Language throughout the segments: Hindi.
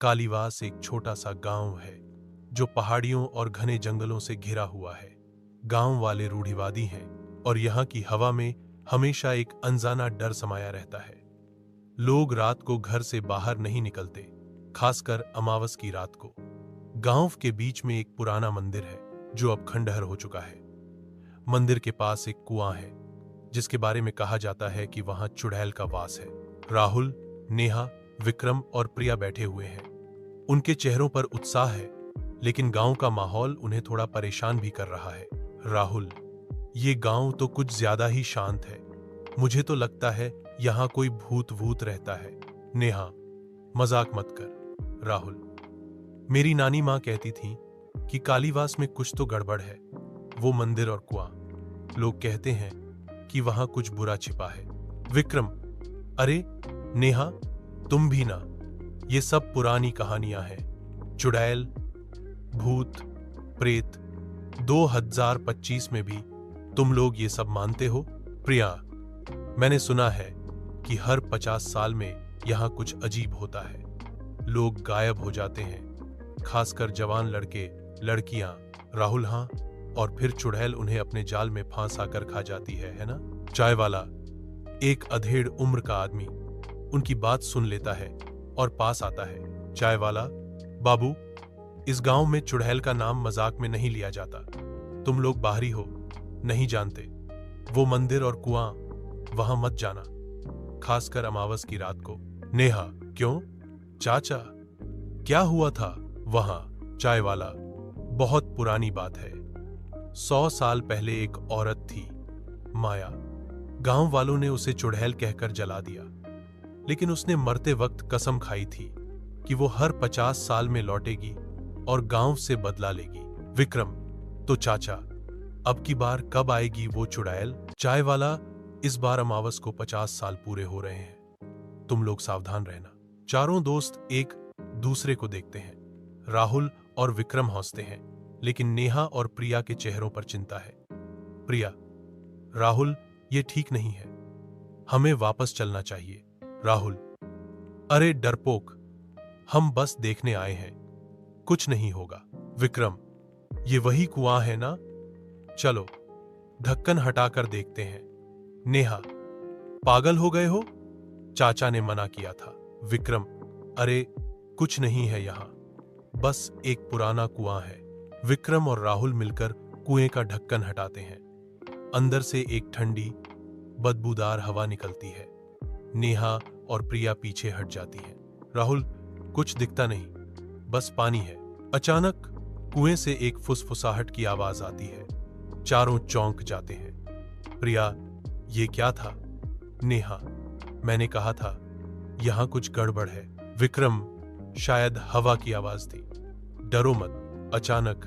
कालीवास एक छोटा सा गांव है जो पहाड़ियों और घने जंगलों से घिरा हुआ है। गांव वाले रूढ़िवादी हैं और यहाँ की हवा में हमेशा एक अनजाना डर समाया रहता है। लोग रात को घर से बाहर नहीं निकलते, खासकर अमावस की रात को। गांव के बीच में एक पुराना मंदिर है जो अब खंडहर हो चुका है। मंदिर के पास एक कुआं है जिसके बारे में कहा जाता है कि वहां चुड़ैल का वास है। राहुल, नेहा, विक्रम और प्रिया बैठे हुए हैं। उनके चेहरों पर उत्साह है, लेकिन गांव का माहौल उन्हें थोड़ा परेशान भी कर रहा है। राहुल, ये गांव तो कुछ ज्यादा ही शांत है। मुझे तो लगता है यहाँ कोई भूत वूत रहता है। नेहा, मजाक मत कर। राहुल, मेरी नानी माँ कहती थी कि कालीवास में कुछ तो गड़बड़ है। वो मंदिर और कुआं, लोग कहते हैं कि वहां कुछ बुरा छिपा है। विक्रम, अरे नेहा, तुम भी ना, ये सब पुरानी कहानियां हैं। चुड़ैल, भूत, प्रेत, 2025 में भी तुम लोग ये सब मानते हो? प्रिया, मैंने सुना है कि हर 50 साल में यहाँ कुछ अजीब होता है। लोग गायब हो जाते हैं, खासकर जवान लड़के लड़कियां। राहुल, हाँ, और फिर चुड़ैल उन्हें अपने जाल में फांसा कर खा जाती है ना? चाय वाला, एक अधेड़ उम्र का आदमी, उनकी बात सुन लेता है और पास आता है। चाय वाला, बाबू, इस गांव में चुड़ैल का नाम मजाक में नहीं लिया जाता। तुम लोग बाहरी हो, नहीं जानते। वो मंदिर और कुआं, वहां मत जाना, खासकर अमावस की रात को। नेहा, क्यों? चाचा, क्या हुआ था वहां? चाय वाला, बहुत पुरानी बात है। 100 साल पहले एक औरत थी, माया। गांव वालों ने उसे चुड़ैल कहकर जला दिया, लेकिन उसने मरते वक्त कसम खाई थी कि वो हर 50 साल में लौटेगी और गांव से बदला लेगी। विक्रम, तो चाचा, अब की बार कब आएगी वो चुड़ैल? चाय वाला, इस बार अमावस को 50 साल पूरे हो रहे हैं। तुम लोग सावधान रहना। चारों दोस्त एक दूसरे को देखते हैं। राहुल और विक्रम हंसते हैं, लेकिन नेहा और प्रिया के चेहरों पर चिंता है। प्रिया, राहुल, ये ठीक नहीं है, हमें वापस चलना चाहिए। राहुल, अरे डरपोक, हम बस देखने आए हैं, कुछ नहीं होगा। विक्रम, ये वही कुआं है ना? चलो ढक्कन हटाकर देखते हैं। नेहा, पागल हो गए हो? चाचा ने मना किया था। विक्रम, अरे कुछ नहीं है यहाँ, बस एक पुराना कुआं है। विक्रम और राहुल मिलकर कुएं का ढक्कन हटाते हैं। अंदर से एक ठंडी बदबूदार हवा निकलती है। नेहा और प्रिया पीछे हट जाती हैं। राहुल, कुछ दिखता नहीं, बस पानी है। अचानक कुएं से एक फुसफुसाहट की आवाज आती है। चारों चौंक जाते हैं। प्रिया, ये क्या था? नेहा, मैंने कहा था यहां कुछ गड़बड़ है। विक्रम, शायद हवा की आवाज थी। डरो मत। अचानक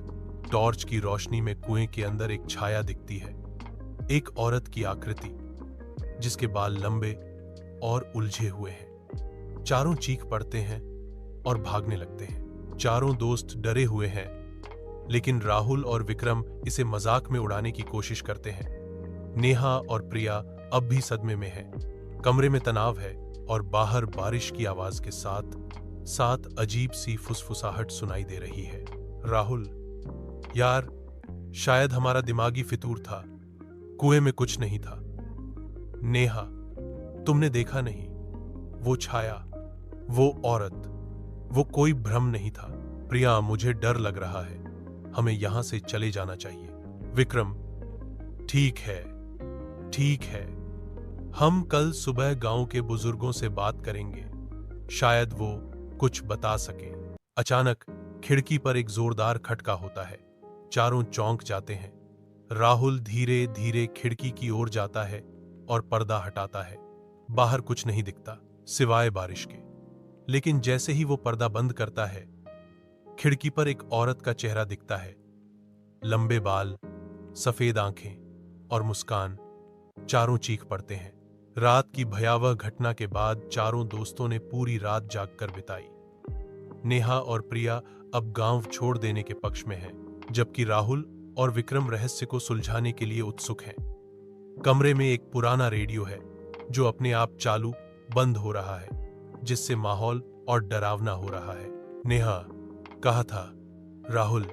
टॉर्च की रोशनी में कुएं के अंदर एक छाया दिखती है। एक औरत की आकृति, जिसके बाल लंबे और उलझे हुए हैं। चारों चीख पड़ते हैं और भागने लगते हैं। चारों दोस्त डरे हुए हैं, लेकिन राहुल और विक्रम इसे मजाक में उड़ाने की कोशिश करते हैं। नेहा और प्रिया अब भी सदमे में हैं। कमरे में तनाव है और बाहर बारिश की आवाज के साथ साथ अजीब सी फुसफुसाहट सुनाई दे रही है। राहुल, यार, शायद हमारा दिमागी फितूर था, कुएं में कुछ नहीं था। नेहा, तुमने देखा नहीं? वो छाया, वो औरत, वो कोई भ्रम नहीं था। प्रिया, मुझे डर लग रहा है, हमें यहां से चले जाना चाहिए। विक्रम, ठीक है, ठीक है, हम कल सुबह गांव के बुजुर्गों से बात करेंगे, शायद वो कुछ बता सके। अचानक खिड़की पर एक जोरदार खटका होता है। चारों चौंक जाते हैं। राहुल धीरे धीरे खिड़की की ओर जाता है और पर्दा हटाता है। बाहर कुछ नहीं दिखता सिवाय बारिश के, लेकिन जैसे ही वो पर्दा बंद करता है, खिड़की पर एक औरत का चेहरा दिखता है। लंबे बाल, सफेद आंखें और मुस्कान। चारों चीख पड़ते हैं। रात की भयावह घटना के बाद चारों दोस्तों ने पूरी रात जागकर बिताई। नेहा और प्रिया अब गांव छोड़ देने के पक्ष में हैं, जबकि राहुल और विक्रम रहस्य को सुलझाने के लिए उत्सुक हैं। कमरे में एक पुराना रेडियो है जो अपने आप चालू बंद हो रहा है, जिससे माहौल और डरावना हो रहा है। नेहा, कहा था राहुल,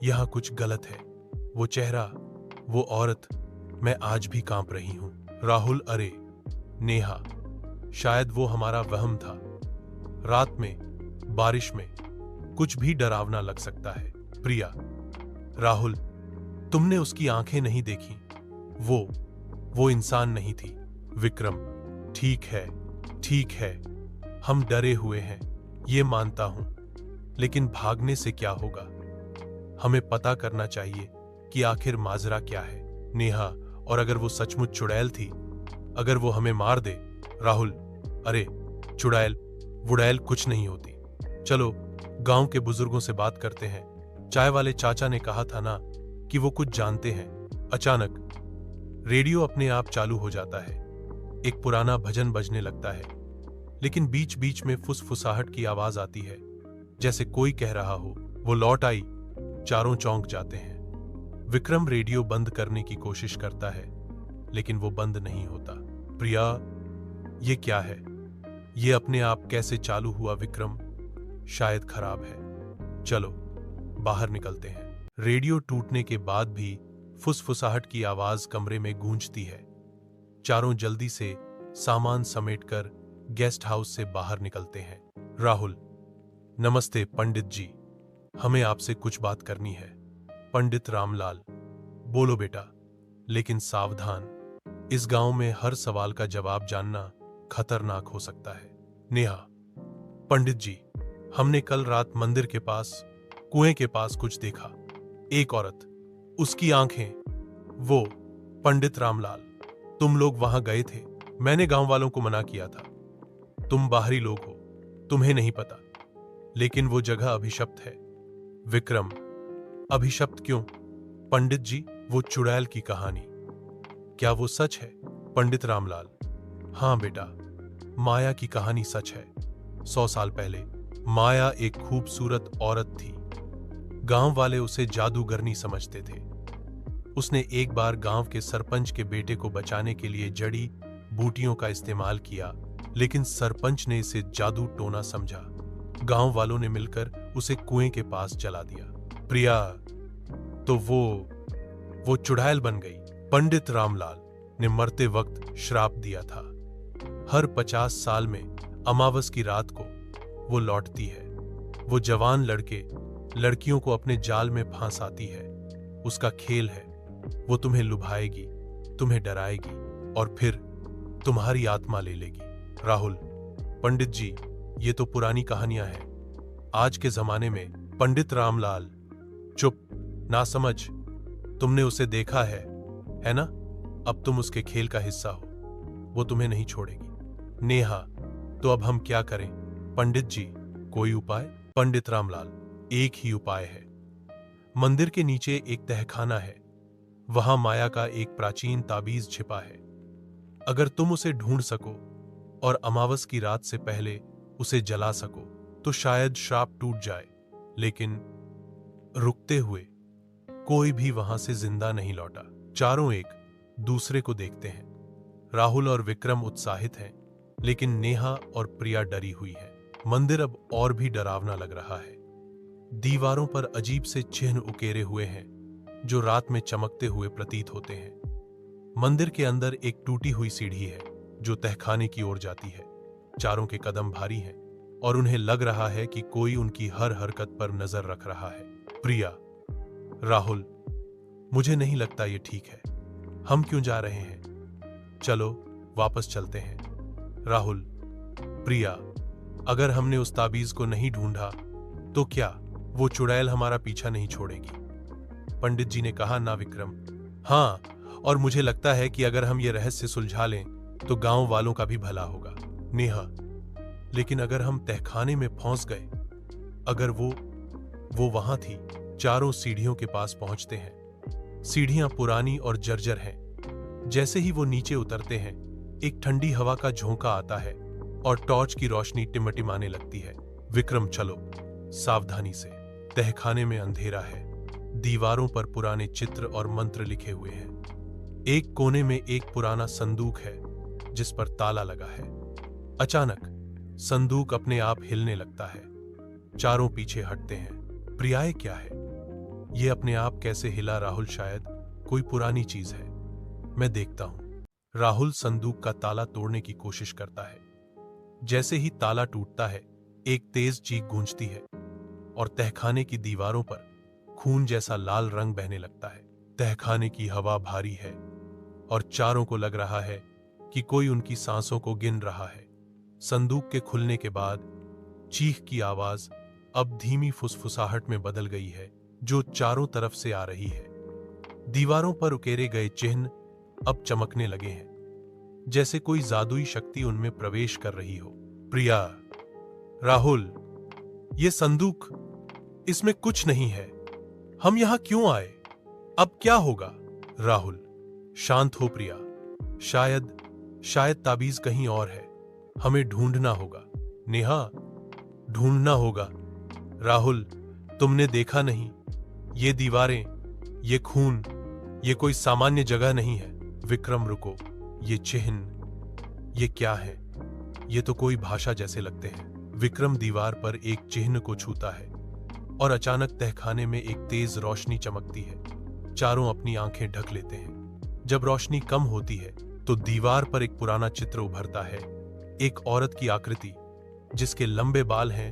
यहां कुछ गलत है। वो चेहरा, वो औरत, मैं आज भी कांप रही हूं। राहुल, अरे नेहा, शायद वो हमारा वहम था। रात में, बारिश में, कुछ भी डरावना लग सकता है। प्रिया, राहुल, तुमने उसकी आंखें नहीं देखी। वो इंसान नहीं थी। विक्रम, ठीक है, हम डरे हुए हैं, ये मानता हूं, लेकिन भागने से क्या होगा? हमें पता करना चाहिए कि आखिर माजरा क्या है। नेहा, और अगर वो सचमुच चुड़ैल थी, अगर वो हमें मार दे? राहुल, अरे चुड़ैल वुड़ैल कुछ नहीं होती। चलो गांव के बुजुर्गों से बात करते हैं। चाय वाले चाचा ने कहा था ना कि वो कुछ जानते हैं। अचानक रेडियो अपने आप चालू हो जाता है। एक पुराना भजन बजने लगता है, लेकिन बीच बीच में फुसफुसाहट की आवाज आती है, जैसे कोई कह रहा हो, वो लौट आई। चारों चौंक जाते हैं। विक्रम रेडियो बंद करने की कोशिश करता है, लेकिन वो बंद नहीं होता। प्रिया, ये क्या है? ये अपने आप कैसे चालू हुआ? विक्रम, शायद खराब है, चलो बाहर निकलते हैं। रेडियो टूटने के बाद भी फुसफुसाहट की आवाज कमरे में गूंजती है। चारों जल्दी से सामान समेटकर गेस्ट हाउस से बाहर निकलते हैं। राहुल, नमस्ते पंडित जी, हमें आपसे कुछ बात करनी है। पंडित रामलाल, बोलो बेटा, लेकिन सावधान, इस गांव में हर सवाल का जवाब जानना खतरनाक हो सकता है। नेहा, पंडित जी, हमने कल रात मंदिर के पास, कुएं के पास कुछ देखा। एक औरत, उसकी आंखें, वो। पंडित रामलाल, तुम लोग वहां गए थे? मैंने गांव वालों को मना किया था। तुम बाहरी लोग हो, तुम्हें नहीं पता, लेकिन वो जगह अभिशप्त है। विक्रम, अभिशप्त क्यों? पंडित जी, वो चुड़ैल की कहानी, क्या वो सच है? पंडित रामलाल, हां बेटा, माया की कहानी सच है। 100 साल पहले माया एक खूबसूरत औरत थी। गांव वाले उसे जादूगरनी समझते थे। उसने एक बार गांव के सरपंच के बेटे को बचाने के लिए जड़ी बूटियों का इस्तेमाल किया, लेकिन सरपंच ने इसे जादू टोना समझा। गांव वालों ने मिलकर उसे कुएं के पास जला दिया। प्रिया, तो वो चुड़ैल बन गई। पंडित रामलाल ने मरते वक्त श्राप दिया था, हर 50 साल में अमावस की रात को वो लौटती है। वो जवान लड़के लड़कियों को अपने जाल में फंसाती है। उसका खेल है, वो तुम्हें लुभाएगी, तुम्हें डराएगी और फिर तुम्हारी आत्मा ले लेगी। राहुल, पंडित जी, ये तो पुरानी कहानियां हैं, आज के जमाने में। पंडित रामलाल, चुप, ना समझ, तुमने उसे देखा है ना? अब तुम उसके खेल का हिस्सा हो, वो तुम्हें नहीं छोड़ेगी। नेहा, तो अब हम क्या करें? पंडित जी, कोई उपाय? पंडित रामलाल, एक ही उपाय है। मंदिर के नीचे एक तहखाना है, वहां माया का एक प्राचीन ताबीज छिपा है। अगर तुम उसे ढूंढ सको और अमावस की रात से पहले उसे जला सको, तो शायद श्राप टूट जाए। लेकिन रुकते हुए कोई भी वहां से जिंदा नहीं लौटा। चारों एक दूसरे को देखते हैं। राहुल और विक्रम उत्साहित हैं, लेकिन नेहा और प्रिया डरी हुई है। मंदिर अब और भी डरावना लग रहा है। दीवारों पर अजीब से चिन्ह उकेरे हुए हैं, जो रात में चमकते हुए प्रतीत होते हैं। मंदिर के अंदर एक टूटी हुई सीढ़ी है, जो तहखाने की ओर जाती है। चारों के कदम भारी हैं और उन्हें लग रहा है कि कोई उनकी हर हरकत पर नजर रख रहा है। प्रिया, राहुल, मुझे नहीं लगता ये ठीक है। हम क्यों जा रहे हैं? चलो वापस चलते हैं। राहुल, प्रिया, अगर हमने उस ताबीज को नहीं ढूंढा तो क्या वो चुड़ैल हमारा पीछा नहीं छोड़ेगी? पंडित जी ने कहा, ना विक्रम। हाँ, और मुझे लगता है कि अगर हम ये रहस्य सुलझा लें तो गांव वालों का भी भला होगा। नेहा, लेकिन अगर हम तहखाने में फंस गए, अगर वो वहां थी। चारों सीढ़ियों के पास पहुंचते हैं। सीढ़ियां पुरानी और जर्जर हैं। जैसे ही वो नीचे उतरते हैं, एक ठंडी हवा का झोंका आता है और टॉर्च की रोशनी टिमटिमाने लगती है। विक्रम, चलो सावधानी से। तहखाने में अंधेरा है। दीवारों पर पुराने चित्र और मंत्र लिखे हुए हैं। एक कोने में एक पुराना संदूक है, जिस पर ताला लगा है। अचानक संदूक अपने आप हिलने लगता है। चारों पीछे हटते हैं। प्रिया ये क्या है? ये अपने आप कैसे हिला? राहुल शायद कोई पुरानी चीज है। मैं देखता हूं। राहुल संदूक का ताला तोड़ने की कोशिश करता है। जैसे ही ताला टूटता है, एक तेज चीख गूंजती है और तहखाने की दीवारों पर खून जैसा लाल रंग बहने लगता है। तहखाने की हवा भारी है और चारों को लग रहा है कि कोई उनकी सांसों को गिन रहा है। संदूक के खुलने के बाद चीख की आवाज अब धीमी फुसफुसाहट में बदल गई है, जो चारों तरफ से आ रही है। दीवारों पर उकेरे गए चिन्ह अब चमकने लगे हैं, जैसे कोई जादुई शक्ति उनमें प्रवेश कर रही हो। प्रिया, राहुल, ये संदूक, इसमें कुछ नहीं है। हम यहां क्यों आए? अब क्या होगा? राहुल, शांत हो प्रिया। शायद ताबीज कहीं और है। हमें ढूंढना होगा। नेहा, ढूंढना होगा। राहुल, तुमने देखा नहीं? ये दीवारें, ये खून, ये कोई सामान्य जगह नहीं है। विक्रम, रुको। ये चिन्ह, ये क्या है? ये तो कोई भाषा जैसे लगते हैं। विक्रम दीवार पर एक चिन्ह को छूता है और अचानक तहखाने में एक तेज रोशनी चमकती है। चारों अपनी आंखें ढक लेते हैं। जब रोशनी कम होती है तो दीवार पर एक पुराना चित्र उभरता है। एक औरत की आकृति, जिसके लंबे बाल हैं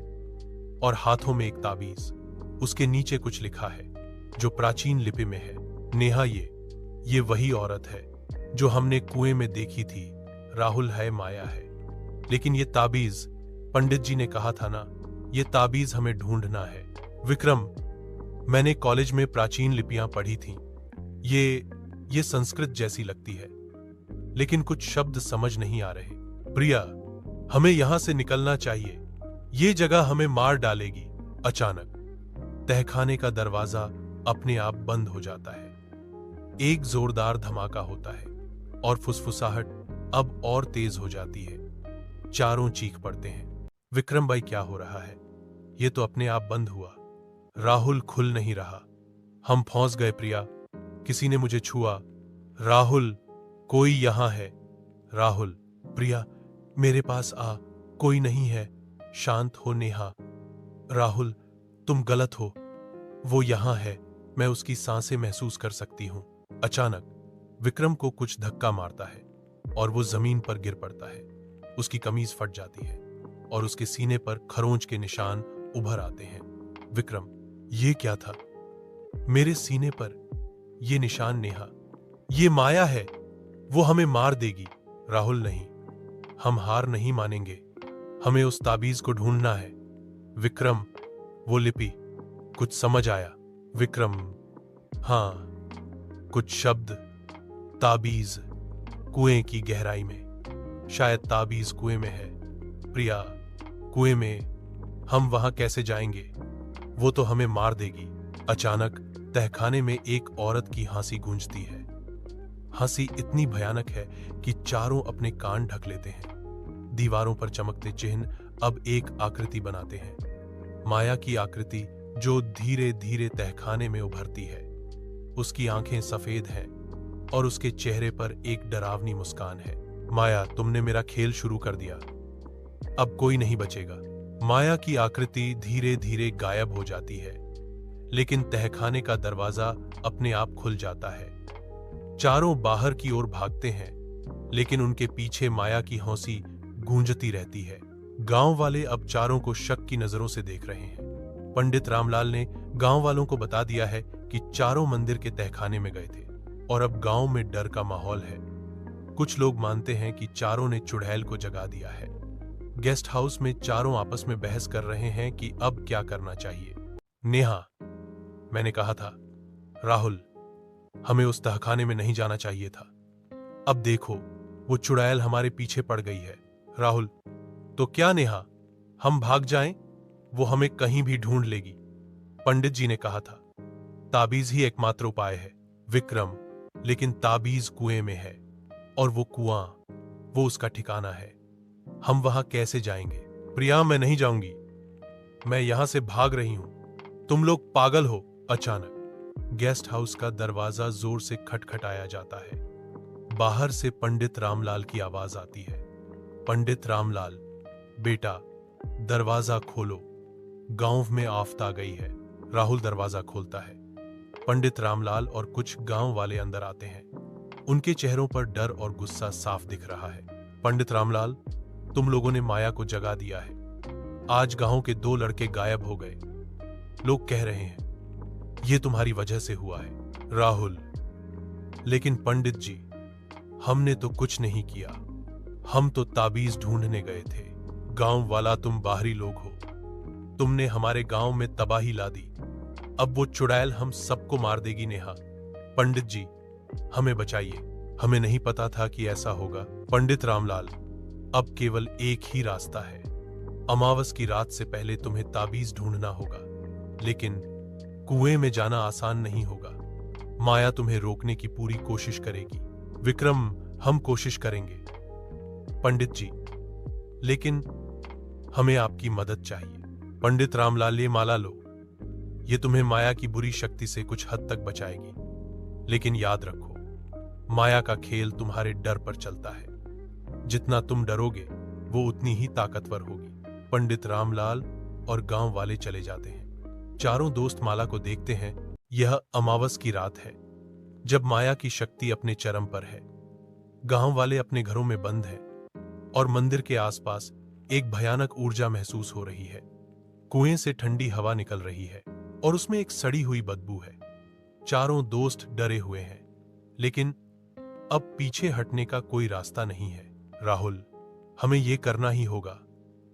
और हाथों में एक ताबीज। उसके नीचे कुछ लिखा है जो प्राचीन लिपि में है। नेहा, ये वही औरत है जो हमने कुएं में देखी थी। राहुल, है माया है। लेकिन ये ताबीज, पंडित जी ने कहा था ना, ये ताबीज हमें ढूंढना है। विक्रम, मैंने कॉलेज में प्राचीन लिपियां पढ़ी थीं। ये संस्कृत जैसी लगती है, लेकिन कुछ शब्द समझ नहीं आ रहे। प्रिया, हमें यहां से निकलना चाहिए। ये जगह हमें मार डालेगी। अचानक तहखाने का दरवाजा अपने आप बंद हो जाता है। एक जोरदार धमाका होता है और फुसफुसाहट अब और तेज हो जाती है। चारों चीख पड़ते हैं। विक्रम भाई, क्या हो रहा है? ये तो अपने आप बंद हुआ। राहुल, खुल नहीं रहा। हम फंस गए। प्रिया, किसी ने मुझे छुआ। राहुल, कोई यहां है। राहुल, प्रिया, मेरे पास आ। कोई नहीं है। शांत हो नेहा। राहुल, तुम गलत हो। वो यहां है। मैं उसकी सांसें महसूस कर सकती हूं। अचानक विक्रम को कुछ धक्का मारता है और वो जमीन पर गिर पड़ता है। उसकी कमीज फट जाती है और उसके सीने पर खरोंच के निशान उभर आते हैं। विक्रम, ये क्या था? मेरे सीने पर ये निशान। नेहा, ये माया है। वो हमें मार देगी। राहुल, नहीं, हम हार नहीं मानेंगे। हमें उस ताबीज को ढूंढना है। विक्रम, वो लिपि, कुछ समझ आया? विक्रम, हाँ, कुछ शब्द। ताबीज, कुएं की गहराई में। शायद ताबीज कुएं में है। प्रिया, कुएं में? हम वहां कैसे जाएंगे? वो तो हमें मार देगी। अचानक तहखाने में एक औरत की हंसी गूंजती है। हंसी इतनी भयानक है कि चारों अपने कान ढक लेते हैं। दीवारों पर चमकते चिन्ह अब एक आकृति बनाते हैं। माया की आकृति, जो धीरे धीरे तहखाने में उभरती है। उसकी आंखें सफेद हैं और उसके चेहरे पर एक डरावनी मुस्कान है। माया, तुमने मेरा खेल शुरू कर दिया। अब कोई नहीं बचेगा। माया की आकृति धीरे धीरे गायब हो जाती है, लेकिन तहखाने का दरवाजा अपने आप खुल जाता है। चारों बाहर की ओर भागते हैं, लेकिन उनके पीछे माया की हंसी गूंजती रहती है। गांव वाले अब चारों को शक की नजरों से देख रहे हैं। पंडित रामलाल ने गांव वालों को बता दिया है कि चारों मंदिर के तहखाने में गए थे और अब गांव में डर का माहौल है। कुछ लोग मानते हैं कि चारों ने चुड़ैल को जगा दिया है। गेस्ट हाउस में चारों आपस में बहस कर रहे हैं कि अब क्या करना चाहिए। नेहा, मैंने कहा था, राहुल, हमें उस तहखाने में नहीं जाना चाहिए था। अब देखो, वो चुड़ैल हमारे पीछे पड़ गई है। राहुल, तो क्या नेहा, हम भाग जाएं? वो हमें कहीं भी ढूंढ लेगी। पंडित जी ने कहा था, ताबीज ही एकमात्र उपाय है। विक्रम, लेकिन ताबीज कुएं में है और वो कुआं, वो उसका ठिकाना है। हम वहां कैसे जाएंगे? प्रिया, मैं नहीं जाऊंगी। मैं यहां से भाग रही हूं। तुम लोग पागल हो। अचानक गेस्ट हाउस का दरवाजा जोर से खटखटाया जाता है। बाहर से पंडित रामलाल की आवाज आती है। पंडित रामलाल, बेटा, दरवाजा खोलो। गांव में आफत आ गई है। राहुल दरवाजा खोलता है। पंडित रामलाल और कुछ गांव वाले अंदर आते हैं। उनके चेहरों पर डर और गुस्सा साफ दिख रहा है। पंडित रामलाल, तुम लोगों ने माया को जगा दिया है। आज गांव के 2 लड़के गायब हो गए। लोग कह रहे हैं ये तुम्हारी वजह से हुआ है। राहुल, लेकिन पंडित जी, हमने तो कुछ नहीं किया। हम तो ताबीज ढूंढने गए थे। गांव वाला तुम बाहरी लोग हो। तुमने हमारे गांव में तबाही ला दी। अब वो चुड़ैल हम सबको मार देगी। नेहा, पंडित जी, हमें बचाइए। हमें नहीं पता था कि ऐसा होगा। पंडित रामलाल, अब केवल एक ही रास्ता है। अमावस की रात से पहले तुम्हें ताबीज ढूंढना होगा, लेकिन कुएं में जाना आसान नहीं होगा। माया तुम्हें रोकने की पूरी कोशिश करेगी। विक्रम, हम कोशिश करेंगे। पंडित जी, लेकिन हमें आपकी मदद चाहिए। पंडित रामलाल, ये माला लो। ये तुम्हें माया की बुरी शक्ति से कुछ हद तक बचाएगी, लेकिन याद रखो, माया का खेल तुम्हारे डर पर चलता है। जितना तुम डरोगे, वो उतनी ही ताकतवर होगी। पंडित रामलाल और गांव वाले चले जाते हैं। चारों दोस्त माला को देखते हैं। यह अमावस की रात है, जब माया की शक्ति अपने चरम पर है। गांव वाले अपने घरों में बंद हैं और मंदिर के आसपास एक भयानक ऊर्जा महसूस हो रही है। कुएं से ठंडी हवा निकल रही है और उसमें एक सड़ी हुई बदबू है। चारों दोस्त डरे हुए हैं, लेकिन अब पीछे हटने का कोई रास्ता नहीं है। राहुल, हमें यह करना ही होगा।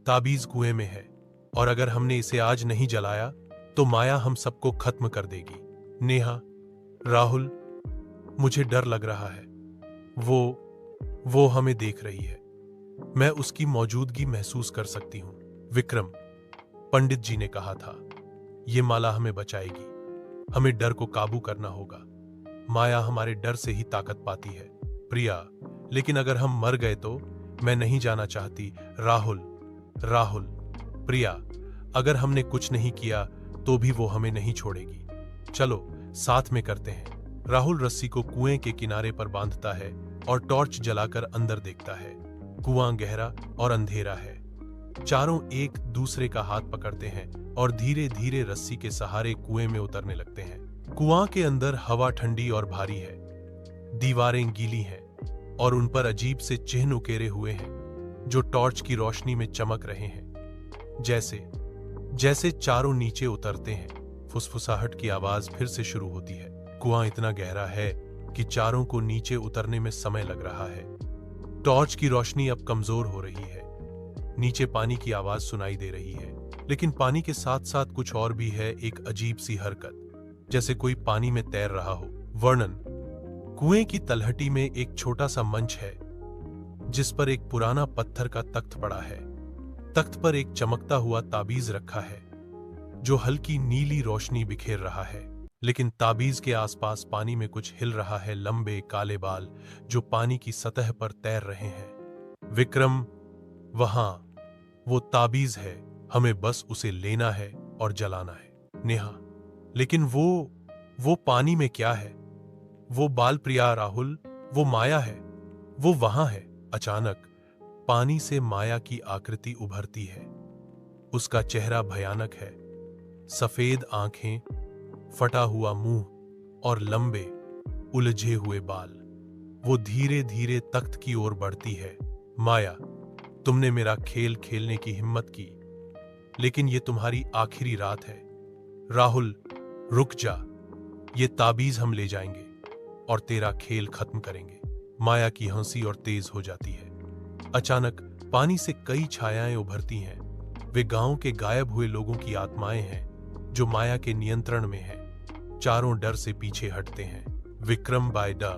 ताबीज कुएं में है, और अगर हमने इसे आज नहीं जलाया तो माया हम सबको खत्म कर देगी। नेहा, राहुल, मुझे डर लग रहा है। वो हमें देख रही है। मैं उसकी मौजूदगी महसूस कर सकती हूं। विक्रम, पंडित जी ने कहा था, ये माला हमें बचाएगी। हमें डर को काबू करना होगा। माया हमारे डर से ही ताकत पाती है। प्रिया, लेकिन अगर हम मर गए तो? मैं नहीं जाना चाहती। राहुल, प्रिया, अगर हमने कुछ नहीं किया तो भी वो हमें नहीं छोड़ेगी। चलो साथ में करते हैं। राहुल रस्सी को कुएं के किनारे पर बांधता है और टॉर्च जलाकर अंदर देखता है। कुआं गहरा और अंधेरा है। चारों एक दूसरे का हाथ पकड़ते हैं और धीरे धीरे रस्सी के सहारे कुएं में उतरने लगते हैं। कुआं के अंदर हवा ठंडी और भारी है। दीवारें गीली हैं और उन पर अजीब से चिन्ह उकेरे हुए हैं, जो टॉर्च की रोशनी में चमक रहे हैं। जैसे चारों नीचे उतरते हैं, फुसफुसाहट की आवाज फिर से शुरू होती है। कुआं इतना गहरा है कि चारों को नीचे उतरने में समय लग रहा है। टॉर्च की रोशनी अब कमजोर हो रही है। नीचे पानी की आवाज सुनाई दे रही है, लेकिन पानी के साथ साथ कुछ और भी है। एक अजीब सी हरकत, जैसे कोई पानी में तैर रहा हो। वर्णन: कुएं की तलहटी में एक छोटा सा मंच है, जिस पर एक पुराना पत्थर का तख्त पड़ा है। तख्त पर एक चमकता हुआ ताबीज रखा है, जो हल्की नीली रोशनी बिखेर रहा है। लेकिन ताबीज के आसपास पानी में कुछ हिल रहा है। लंबे काले बाल जो पानी की सतह पर तैर रहे हैं। विक्रम, वहां वो ताबीज है। हमें बस उसे लेना है और जलाना है। नेहा, लेकिन वो पानी में क्या है? वो बाल। प्रिया, राहुल, वो माया है। वो वहां है। अचानक पानी से माया की आकृति उभरती है। उसका चेहरा भयानक है। सफेद आंखें, फटा हुआ मुंह और लंबे उलझे हुए बाल। वो धीरे धीरे तख्त की ओर बढ़ती है। माया, तुमने मेरा खेल खेलने की हिम्मत की, लेकिन ये तुम्हारी आखिरी रात है। राहुल, रुक जा। ये ताबीज हम ले जाएंगे और तेरा खेल खत्म करेंगे। माया की हंसी और तेज हो जाती है। अचानक पानी से कई छायाएं उभरती हैं। वे गांव के गायब हुए लोगों की आत्माएं हैं, जो माया के नियंत्रण में हैं। चारों डर से पीछे हटते हैं। विक्रम, बायडा,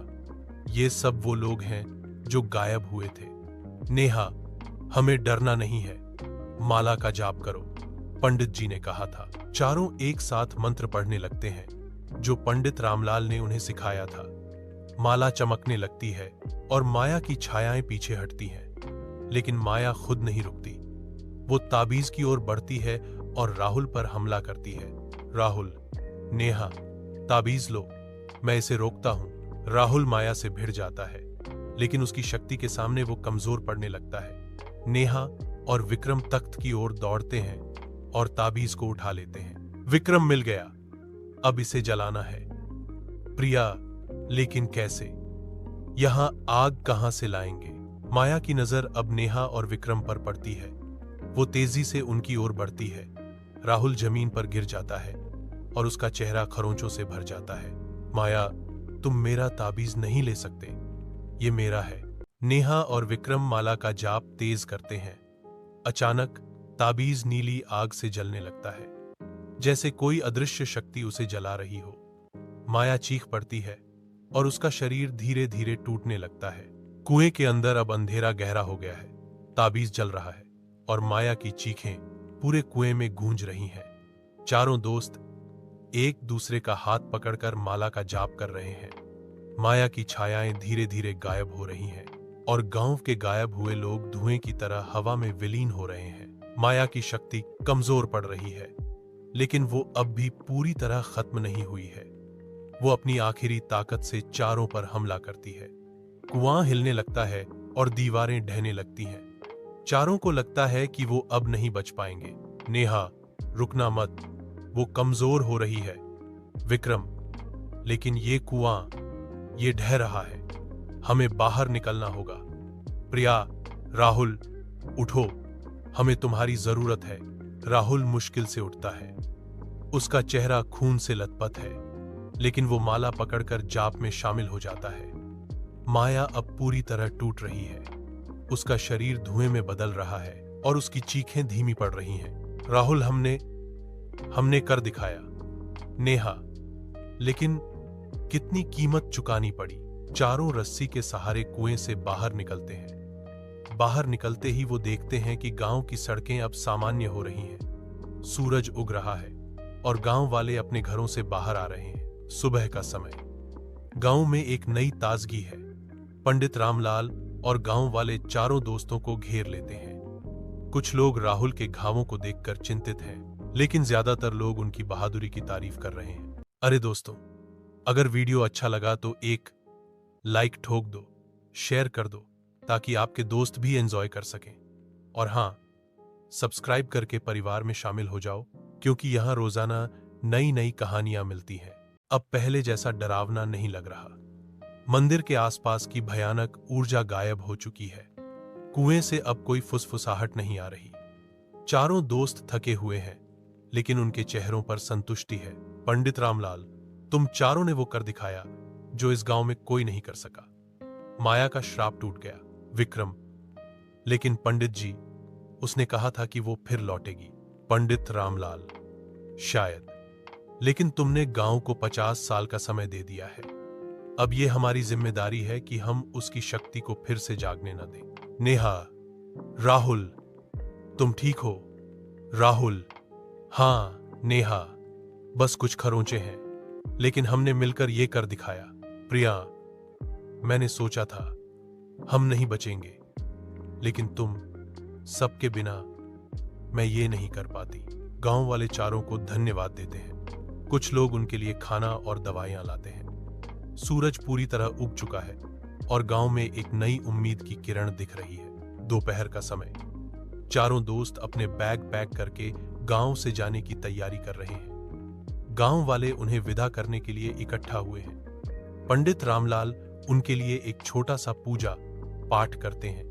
ये सब वो लोग हैं जो गायब हुए थे। नेहा, हमें डरना नहीं है। माला का जाप करो, पंडित जी ने कहा था। चारों एक साथ मंत्र पढ़ने लगते हैं, जो पंडित रामलाल ने उन्हें सिखाया था। माला चमकने लगती है और माया की छायाएं पीछे हटती हैं, लेकिन माया खुद नहीं रुकती। वो ताबीज की ओर बढ़ती है और राहुल पर हमला करती है। राहुल, नेहा, ताबीज लो, मैं इसे रोकता हूं। राहुल माया से भिड़ जाता है, लेकिन उसकी शक्ति के सामने वो कमजोर पड़ने लगता है। नेहा और विक्रम तख्त की ओर दौड़ते हैं और ताबीज को उठा लेते हैं। विक्रम मिल गया, अब इसे जलाना है। प्रिया, लेकिन कैसे? यहां आग कहां से लाएंगे? माया की नजर अब नेहा और विक्रम पर पड़ती है। वो तेजी से उनकी ओर बढ़ती है। राहुल जमीन पर गिर जाता है और उसका चेहरा खरोंचों से भर जाता है। माया, तुम मेरा ताबीज नहीं ले सकते, ये मेरा है। नेहा और विक्रम माला का जाप तेज करते हैं। अचानक ताबीज नीली आग से जलने लगता है, जैसे कोई अदृश्य शक्ति उसे जला रही हो। माया चीख पड़ती है और उसका शरीर धीरे धीरे टूटने लगता है। कुएं के अंदर अब अंधेरा गहरा हो गया है। ताबीज जल रहा है और माया की चीखें पूरे कुएं में गूंज रही हैं। चारों दोस्त एक दूसरे का हाथ पकड़कर माला का जाप कर रहे हैं। माया की छायाएं धीरे धीरे गायब हो रही हैं और गांव के गायब हुए लोग धुएं की तरह हवा में विलीन हो रहे हैं। माया की शक्ति कमजोर पड़ रही है, लेकिन वो अब भी पूरी तरह खत्म नहीं हुई है। वो अपनी आखिरी ताकत से चारों पर हमला करती है। कुआं हिलने लगता है और दीवारें ढहने लगती हैं। चारों को लगता है कि वो अब नहीं बच पाएंगे। नेहा, रुकना मत, वो कमजोर हो रही है। विक्रम, लेकिन ये कुआं, ये ढह रहा है, हमें बाहर निकलना होगा। प्रिया, राहुल, उठो, हमें तुम्हारी जरूरत है। राहुल मुश्किल से उठता है। उसका चेहरा खून से लथपथ है, लेकिन वो माला पकड़कर जाप में शामिल हो जाता है। माया अब पूरी तरह टूट रही है। उसका शरीर धुएं में बदल रहा है और उसकी चीखें धीमी पड़ रही हैं। राहुल, हमने कर दिखाया। नेहा, लेकिन कितनी कीमत चुकानी पड़ी। चारों रस्सी के सहारे कुएं से बाहर निकलते हैं। बाहर निकलते ही वो देखते हैं कि गांव की सड़कें अब सामान्य हो रही हैं। सूरज उग रहा है और गांव वाले अपने घरों से बाहर आ रहे हैं। सुबह का समय। गांव में एक नई ताजगी है। पंडित रामलाल और गांव वाले चारों दोस्तों को घेर लेते हैं। कुछ लोग राहुल के घावों को देखकर चिंतित हैं, लेकिन ज्यादातर लोग उनकी बहादुरी की तारीफ कर रहे हैं। अरे दोस्तों, अगर वीडियो अच्छा लगा तो एक लाइक ठोक दो, शेयर कर दो, ताकि आपके दोस्त भी एंजॉय कर सकें। और हाँ, सब्सक्राइब करके परिवार में शामिल हो जाओ, क्योंकि यहाँ रोजाना नई नई कहानियां मिलती हैं। अब पहले जैसा डरावना नहीं लग रहा। मंदिर के आसपास की भयानक ऊर्जा गायब हो चुकी है। कुएं से अब कोई फुसफुसाहट नहीं आ रही। चारों दोस्त थके हुए हैं, लेकिन उनके चेहरों पर संतुष्टि है। पंडित रामलाल, तुम चारों ने वो कर दिखाया जो इस गांव में कोई नहीं कर सका। माया का श्राप टूट गया। विक्रम, लेकिन पंडित जी, उसने कहा था कि वो फिर लौटेगी। पंडित रामलाल, शायद, लेकिन तुमने गांव को 50 साल का समय दे दिया है। अब ये हमारी जिम्मेदारी है कि हम उसकी शक्ति को फिर से जागने न दें। नेहा, राहुल, तुम ठीक हो? राहुल, हाँ नेहा, बस कुछ खरोंचे हैं, लेकिन हमने मिलकर ये कर दिखाया। प्रिया, मैंने सोचा था हम नहीं बचेंगे, लेकिन तुम सबके बिना मैं ये नहीं कर पाती। गांव वाले चारों को धन्यवाद देते हैं। कुछ लोग उनके लिए खाना और दवाइयां लाते हैं। सूरज पूरी तरह उग चुका है और गांव में एक नई उम्मीद की किरण दिख रही है। दोपहर का समय। चारों दोस्त अपने बैग पैक करके गांव से जाने की तैयारी कर रहे हैं। गांव वाले उन्हें विदा करने के लिए इकट्ठा हुए हैं। पंडित रामलाल उनके लिए एक छोटा सा पूजा पाठ करते हैं।